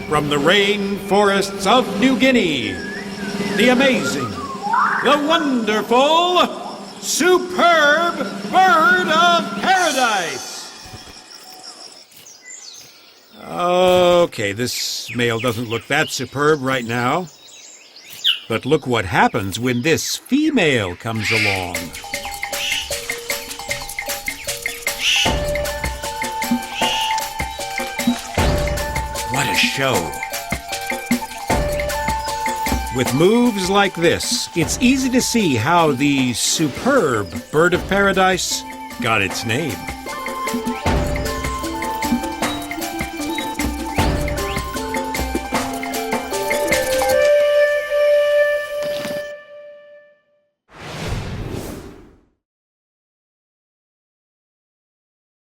from the rainforests of New Guinea, the amazing, the wonderful, superb bird of paradise. Okay, this male doesn't look that superb right now. But look what happens when this female comes along. What a show. With moves like this, it's easy to see how the superb bird of paradise got its name.